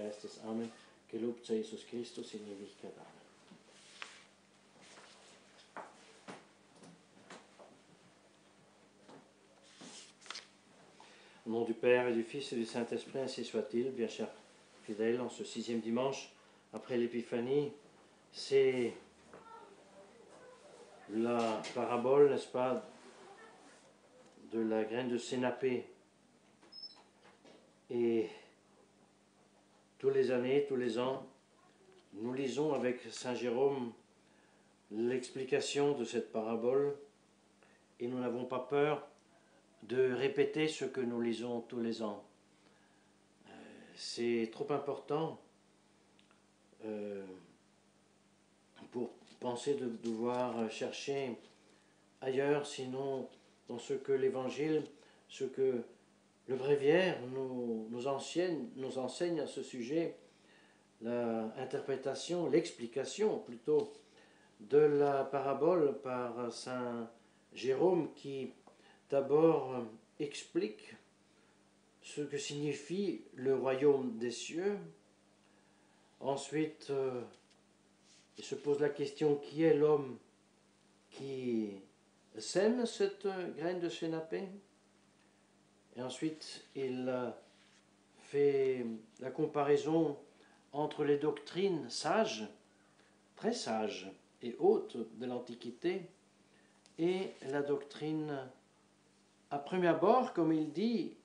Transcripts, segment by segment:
Geistes. Amen. Gelobt sei Jesus Christus in Ewigkeit. Amen. Au nom du Père et du Fils et du Saint-Esprit, ainsi soit-il. Bien chers fidèles, en ce 6e dimanche, après l'Épiphanie, c'est la parabole, n'est-ce pas, de la graine de sénapé. Et tous les années, tous les ans, nous lisons avec Saint Jérôme l'explication de cette parabole et nous n'avons pas peur de répéter ce que nous lisons tous les ans. C'est trop important pour penser de devoir chercher ailleurs, sinon dans ce que l'Évangile, ce que le bréviaire nous enseigne à ce sujet, l'interprétation, l'explication plutôt de la parabole par Saint Jérôme qui d'abord explique ce que signifie le royaume des cieux. Ensuite, il se pose la question qui est l'homme qui sème cette graine de sénapé. Et ensuite, il fait la comparaison entre les doctrines sages, très sages et hautes de l'Antiquité, et la doctrine, à premier abord, comme il dit,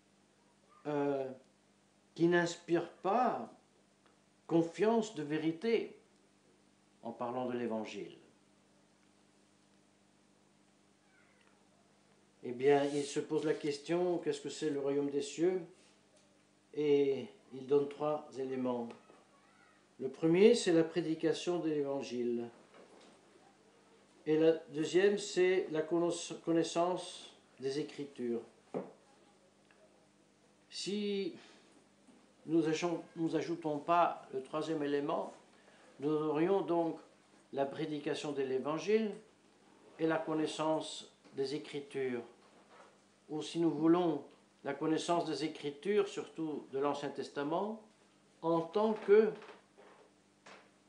qui n'inspire pas confiance de vérité, en parlant de l'Évangile. Eh bien, il se pose la question, qu'est-ce que c'est le royaume des cieux? Et il donne 3 éléments. Le premier, c'est la prédication de l'Évangile. Et la deuxième, c'est la connaissance des Écritures. Si nous n'ajoutons pas le 3e élément, nous aurions donc la prédication de l'Évangile et la connaissance des Écritures. Ou si nous voulons la connaissance des Écritures, surtout de l'Ancien Testament, en tant que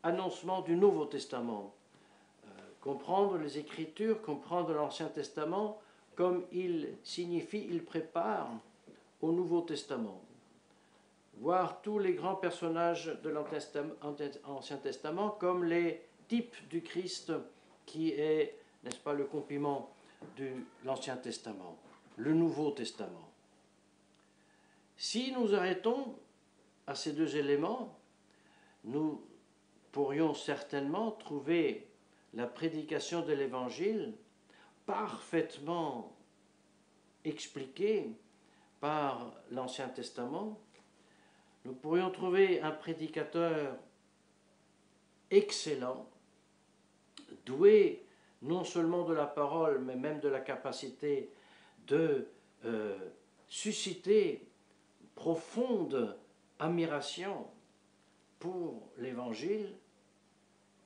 annoncement du Nouveau Testament. Comprendre les Écritures, comprendre l'Ancien Testament, comme il signifie, il prépare au Nouveau Testament. Voir tous les grands personnages de l'Ancien Testament comme les types du Christ qui est, n'est-ce pas, le complément de l'Ancien Testament, le Nouveau Testament. Si nous arrêtons à ces 2 éléments, nous pourrions certainement trouver la prédication de l'Évangile parfaitement expliquée par l'Ancien Testament. Nous pourrions trouver un prédicateur excellent, doué non seulement de la parole, mais même de la capacité de susciter profonde admiration pour l'Évangile,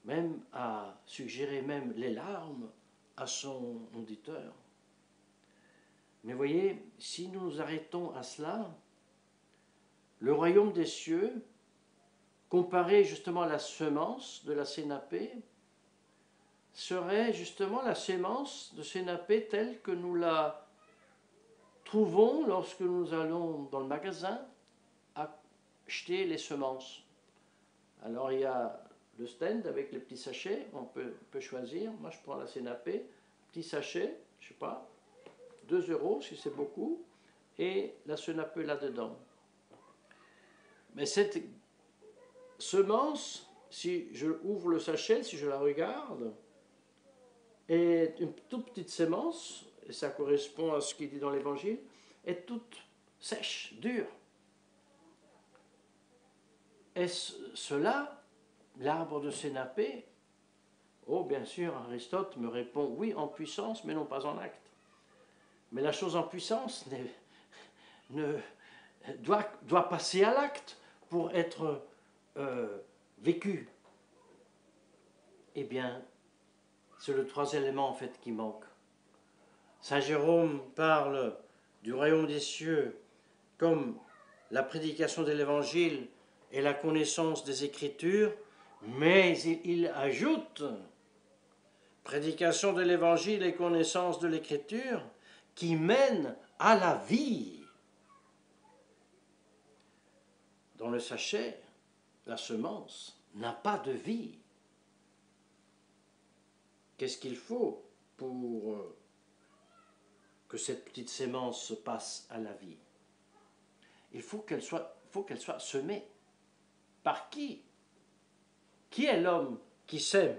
même à suggérer même les larmes à son auditeur. Mais voyez, si nous nous arrêtons à cela, le royaume des cieux, comparé justement à la semence de la sénapé, serait justement la sémence de sénapé telle que nous la trouvons lorsque nous allons dans le magasin acheter les semences. Alors il y a le stand avec les petits sachets, on peut choisir. Moi je prends la sénapé, petit sachet, je ne sais pas, 2 € si c'est beaucoup, et la sénapé là-dedans. Mais cette semence, si je ouvre le sachet, si je la regarde, est une toute petite sémence, et ça correspond à ce qu'il dit dans l'Évangile, est toute sèche, dure. Est-ce cela, l'arbre de sénapé? Oh, bien sûr, Aristote me répond, oui, en puissance, mais non pas en acte. Mais la chose en puissance doit passer à l'acte pour être vécue. Eh bien, c'est le 3 élément en fait qui manque. Saint Jérôme parle du royaume des cieux comme la prédication de l'Évangile et la connaissance des Écritures, mais il ajoute prédication de l'Évangile et connaissance de l'Écriture qui mènent à la vie. Dans le sachet, la semence n'a pas de vie. Qu'est-ce qu'il faut pour que cette petite sémence se passe à la vie? Il faut qu'elle soit semée. Par qui? Qui est l'homme qui sème?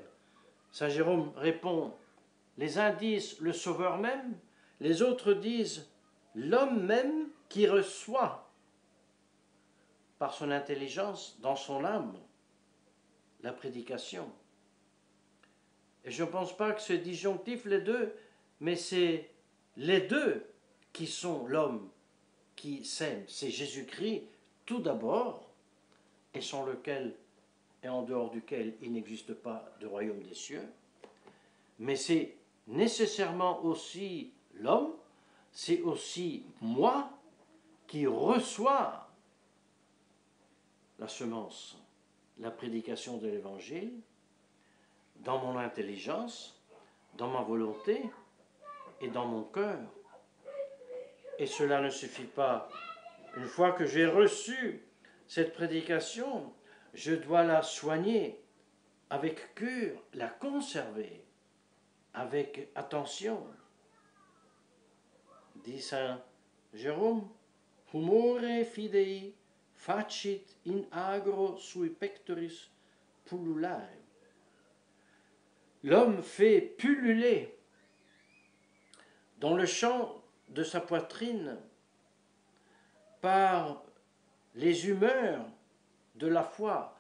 Saint Jérôme répond, les uns disent le Sauveur même, les autres disent l'homme même qui reçoit par son intelligence, dans son âme, la prédication. Et je ne pense pas que c'est disjonctif les deux, mais c'est les deux qui sont l'homme qui sème. C'est Jésus-Christ tout d'abord, et sans lequel et en dehors duquel il n'existe pas de royaume des cieux, mais c'est nécessairement aussi l'homme, c'est aussi moi qui reçois la semence, la prédication de l'Évangile, dans mon intelligence, dans ma volonté et dans mon cœur. Et cela ne suffit pas. Une fois que j'ai reçu cette prédication, je dois la soigner avec cure, la conserver avec attention. Dit Saint Jérôme, humore fidei facit in agro sui pectoris pullulare. L'homme fait pulluler dans le champ de sa poitrine par les humeurs de la foi.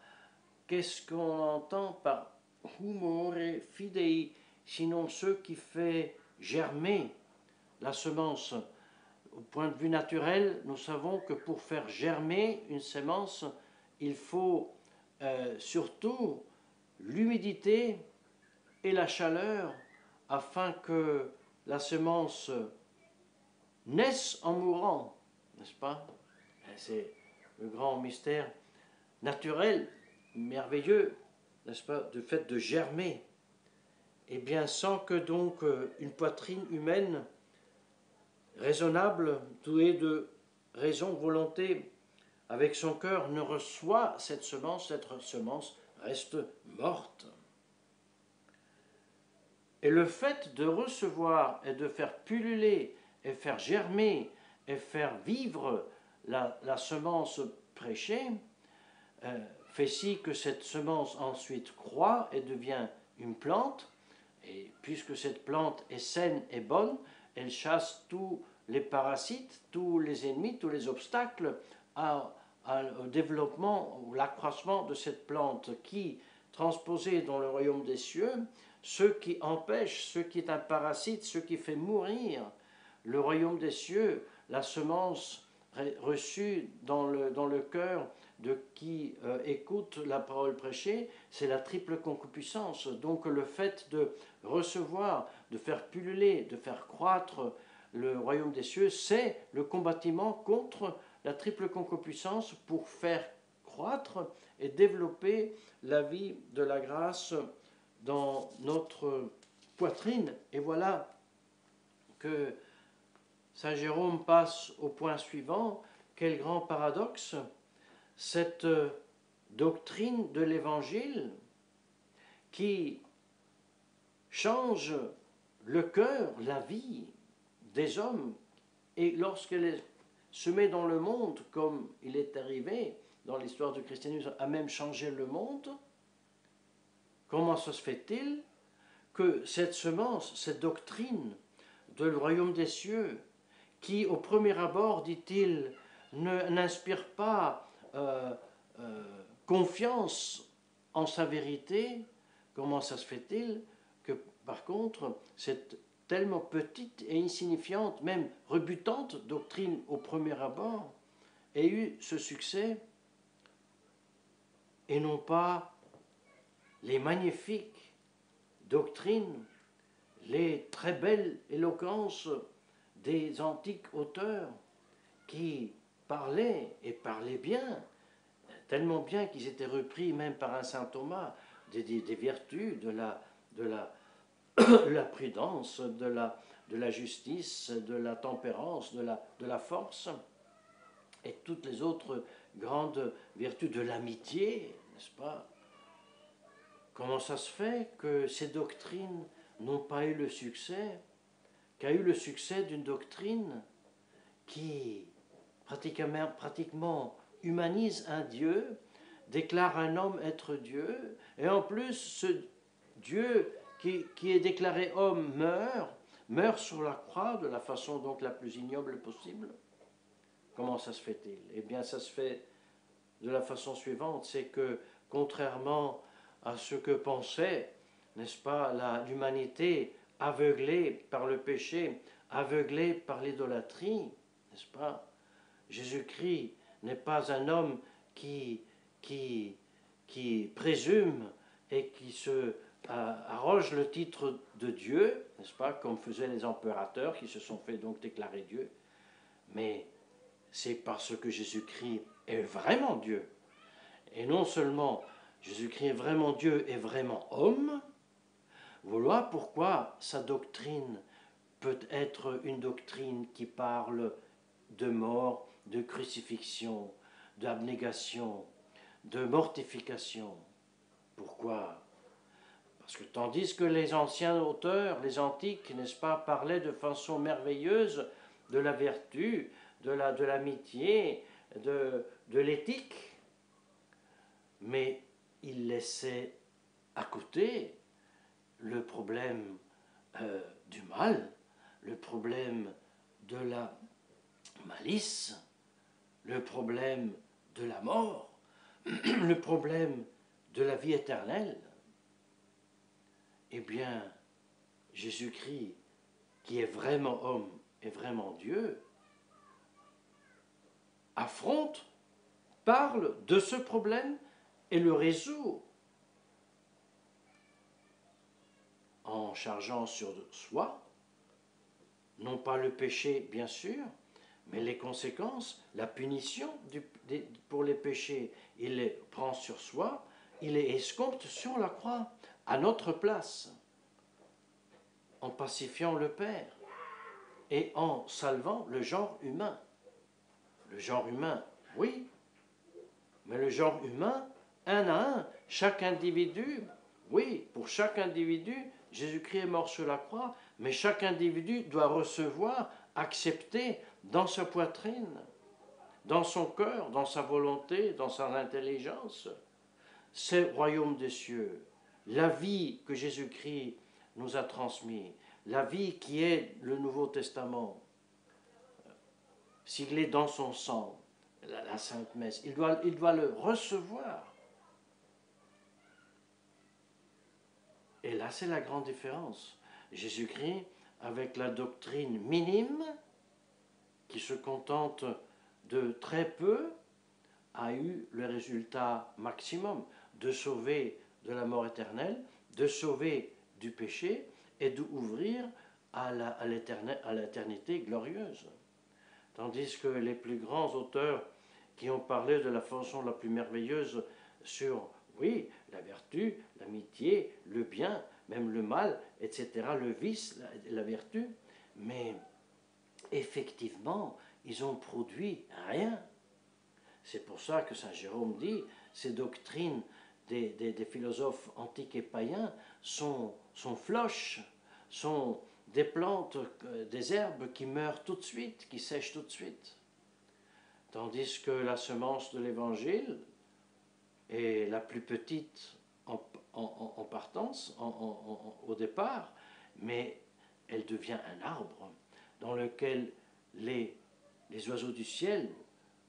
Qu'est-ce qu'on entend par humore fidei, sinon ce qui fait germer la semence? Au point de vue naturel, nous savons que pour faire germer une semence, il faut surtout l'humidité et la chaleur afin que la semence naisse en mourant, n'est-ce pas? C'est le grand mystère naturel, merveilleux, n'est-ce pas, du fait de germer. Eh bien, sans que donc une poitrine humaine raisonnable, douée de raison, volonté, avec son cœur, ne reçoit cette semence reste morte. Et le fait de recevoir et de faire pulluler et faire germer et faire vivre la semence prêchée fait si que cette semence ensuite croît et devient une plante. Et puisque cette plante est saine et bonne, elle chasse tous les parasites, tous les ennemis, tous les obstacles au développement, ou l'accroissement de cette plante qui, transposée dans le royaume des cieux, ce qui empêche, ce qui est un parasite, ce qui fait mourir le royaume des cieux, la semence reçue dans le cœur de qui écoute la parole prêchée, c'est la triple concupiscence. Donc le fait de recevoir, de faire pulluler, de faire croître le royaume des cieux, c'est le combattement contre la triple concupiscence pour faire croître et développer la vie de la grâce dans notre poitrine. Et voilà que Saint Jérôme passe au point suivant. Quel grand paradoxe! Cette doctrine de l'Évangile qui change le cœur, la vie des hommes, et lorsqu'elle est semée dans le monde, comme il est arrivé dans l'histoire du christianisme, a même changé le monde, comment ça se fait-il que cette semence, cette doctrine du royaume des cieux, qui au premier abord, dit-il, n'inspire pas confiance en sa vérité, comment ça se fait-il que par contre cette tellement petite et insignifiante, même rebutante doctrine au premier abord ait eu ce succès et non pas les magnifiques doctrines, les très belles éloquences des antiques auteurs qui parlaient et parlaient bien tellement bien qu'ils étaient repris même par un saint Thomas, des vertus, de la prudence, de la justice, de la tempérance, de la force, et toutes les autres grandes vertus de l'amitié, n'est-ce pas? Comment ça se fait que ces doctrines n'ont pas eu le succès qu'a eu le succès d'une doctrine qui pratiquement humanise un Dieu, déclare un homme être Dieu, et en plus ce Dieu qui est déclaré homme meurt sur la croix de la façon donc la plus ignoble possible. Comment ça se fait-il? Eh bien ça se fait de la façon suivante, c'est que contrairement à ce que pensait, n'est-ce pas, l'humanité aveuglée par le péché, aveuglée par l'idolâtrie, n'est-ce pas, Jésus-Christ n'est pas un homme qui présume et qui se arroge le titre de Dieu, n'est-ce pas, comme faisaient les impérateurs qui se sont fait donc déclarer Dieu, mais c'est parce que Jésus-Christ est vraiment Dieu. Et non seulement Jésus-Christ est vraiment Dieu et vraiment homme, voilà pourquoi sa doctrine peut être une doctrine qui parle de mort, de crucifixion, d'abnégation, de mortification. Pourquoi? Parce que tandis que les anciens auteurs, les antiques, n'est-ce pas, parlaient de façon merveilleuse de la vertu, de l'amitié, de l'éthique, mais ils laissaient à côté le problème du mal, le problème de la malice, le problème de la mort, le problème de la vie éternelle. Eh bien, Jésus-Christ, qui est vraiment homme et vraiment Dieu, affronte, parle de ce problème et le résout en chargeant sur soi, non pas le péché bien sûr, mais les conséquences, la punition pour les péchés, il les prend sur soi, il les escompte sur la croix, à notre place, en pacifiant le Père et en salvant le genre humain. Le genre humain, oui, mais le genre humain, un à un, chaque individu, oui, pour chaque individu, Jésus-Christ est mort sur la croix, mais chaque individu doit recevoir, accepter dans sa poitrine, dans son cœur, dans sa volonté, dans sa intelligence, ce royaume des cieux, la vie que Jésus-Christ nous a transmise, la vie qui est le Nouveau Testament, siglé dans son sang, la Sainte Messe, il doit le recevoir. Et là, c'est la grande différence. Jésus-Christ, avec la doctrine minime, qui se contente de très peu, a eu le résultat maximum de sauver de la mort éternelle, de sauver du péché et d'ouvrir à l'éternité glorieuse. Tandis que les plus grands auteurs qui ont parlé de la façon la plus merveilleuse sur, oui, la vertu, l'amitié, le bien, même le mal, etc., le vice, la vertu, mais effectivement, ils ont produit rien. C'est pour ça que Saint Jérôme dit, ces doctrines des philosophes antiques et païens sont floches, sont des plantes, des herbes qui meurent tout de suite, qui sèchent tout de suite. Tandis que la semence de l'Évangile est la plus petite en partance, au départ, mais elle devient un arbre dans lequel les oiseaux du ciel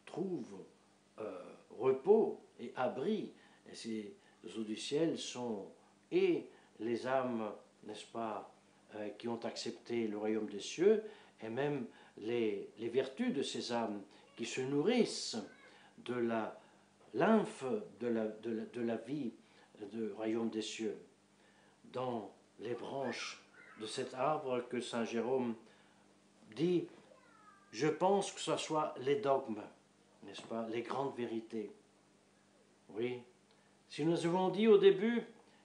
trouvent repos et abri. Et ces oiseaux du ciel sont et les âmes, n'est-ce pas, qui ont accepté le royaume des cieux, et même les vertus de ces âmes qui se nourrissent de la lymphe de la vie du royaume des cieux. Dans les branches de cet arbre que Saint Jérôme dit, je pense que ce soit les dogmes, n'est-ce pas, les grandes vérités. Oui. Si nous avons dit au début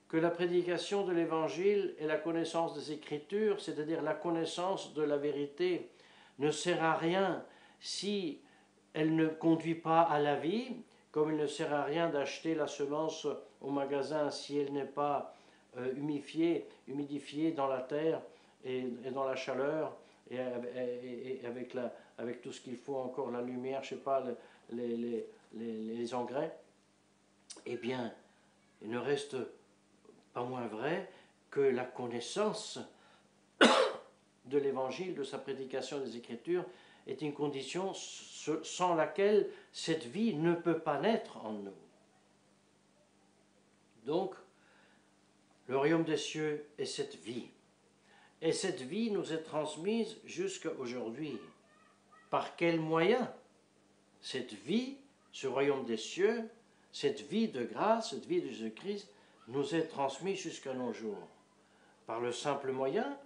que la prédication de l'Évangile et la connaissance des Écritures, c'est-à-dire la connaissance de la vérité, ne sert à rien si elle ne conduit pas à la vie, comme il ne sert à rien d'acheter la semence au magasin si elle n'est pas humidifiée dans la terre et dans la chaleur et avec tout ce qu'il faut encore, la lumière, je ne sais pas, les engrais. Eh bien, il ne reste pas moins vrai que la connaissance de l'Évangile, de sa prédication des Écritures, est une condition sans laquelle cette vie ne peut pas naître en nous. Donc, le royaume des cieux est cette vie. Et cette vie nous est transmise jusqu'à aujourd'hui. Par quel moyen cette vie, ce royaume des cieux, cette vie de grâce, cette vie de Jésus-Christ, nous est transmise jusqu'à nos jours? Par le simple moyen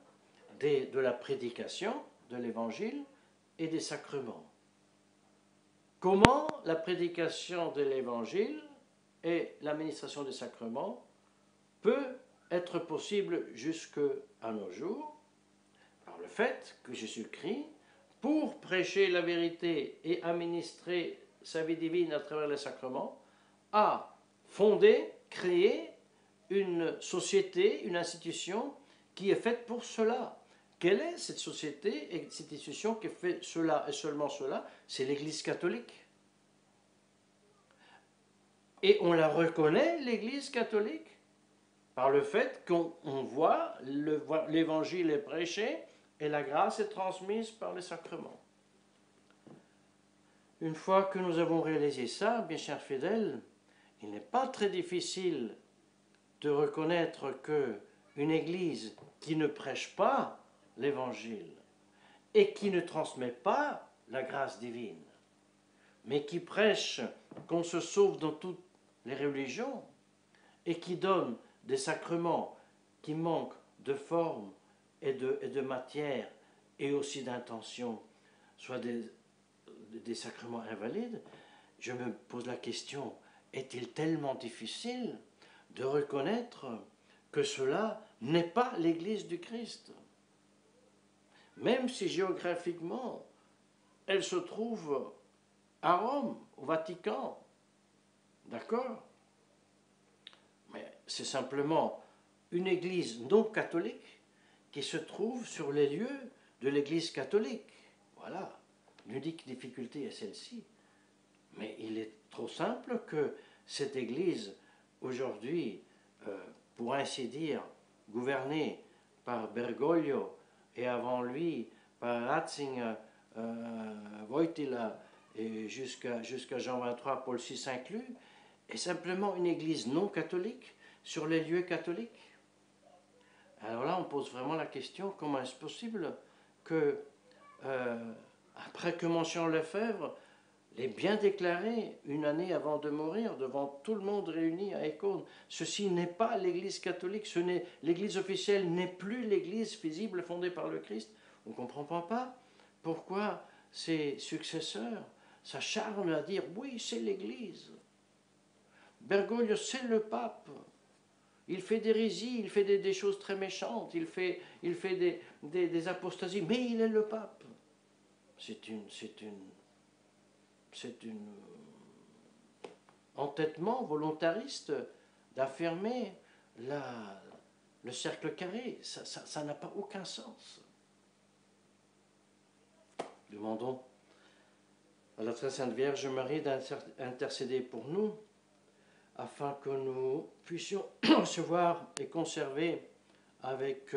de la prédication de l'Évangile et des sacrements. Comment la prédication de l'Évangile et l'administration des sacrements peut être possible jusqu'à nos jours? Par le fait que Jésus-Christ, pour prêcher la vérité et administrer sa vie divine à travers les sacrements, a fondé, créé une société, une institution qui est faite pour cela. Quelle est cette société et cette institution qui fait cela et seulement cela? C'est l'Église catholique. Et on la reconnaît, l'Église catholique, par le fait qu'on voit l'Évangile est prêché et la grâce est transmise par les sacrements. Une fois que nous avons réalisé ça, bien chers fidèles, il n'est pas très difficile de reconnaître qu'une Église qui ne prêche pas l'Évangile et qui ne transmet pas la grâce divine, mais qui prêche qu'on se sauve dans toutes les religions et qui donne des sacrements qui manquent de forme et de matière et aussi d'intention, soit des sacrements invalides, je me pose la question, est-il tellement difficile de reconnaître que cela n'est pas l'Église du Christ? Même si géographiquement, elle se trouve à Rome, au Vatican, d'accord? Mais c'est simplement une Église non catholique qui se trouve sur les lieux de l'Église catholique. Voilà, l'unique difficulté est celle-ci. Mais il est trop simple que cette Église, aujourd'hui, pour ainsi dire, gouvernée par Bergoglio et avant lui par Ratzinger, Wojtyla et jusqu'à Jean 23, Paul VI inclus, est simplement une Église non catholique sur les lieux catholiques. Alors là, on pose vraiment la question, comment est-ce possible que, après que Monsignor Lefebvre l'ait bien déclaré une année avant de mourir, devant tout le monde réuni à Écône, ceci n'est pas l'Église catholique, l'Église officielle n'est plus l'Église visible fondée par le Christ. On ne comprend pas pourquoi ses successeurs s'acharnent à dire oui, c'est l'Église. Bergoglio, c'est le pape. Il fait des hérésies, il fait des choses très méchantes, il fait des apostasies, mais il est le pape. C'est une entêtement volontariste d'affirmer le cercle carré. Ça n'a pas aucun sens. Demandons à la très sainte Vierge Marie d'intercéder pour nous, afin que nous puissions recevoir et conserver avec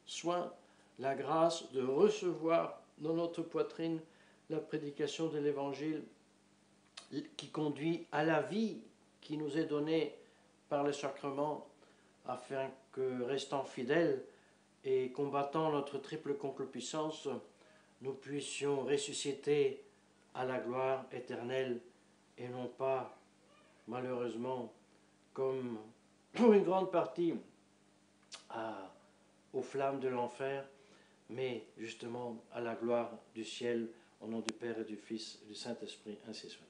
soin la grâce de recevoir dans notre poitrine la prédication de l'Évangile qui conduit à la vie qui nous est donnée par le sacrement, afin que, restant fidèles et combattant notre triple concupiscence, nous puissions ressusciter à la gloire éternelle et non pas, malheureusement, comme pour une grande partie, aux flammes de l'enfer, mais justement à la gloire du ciel, au nom du Père et du Fils et du Saint-Esprit, ainsi soit.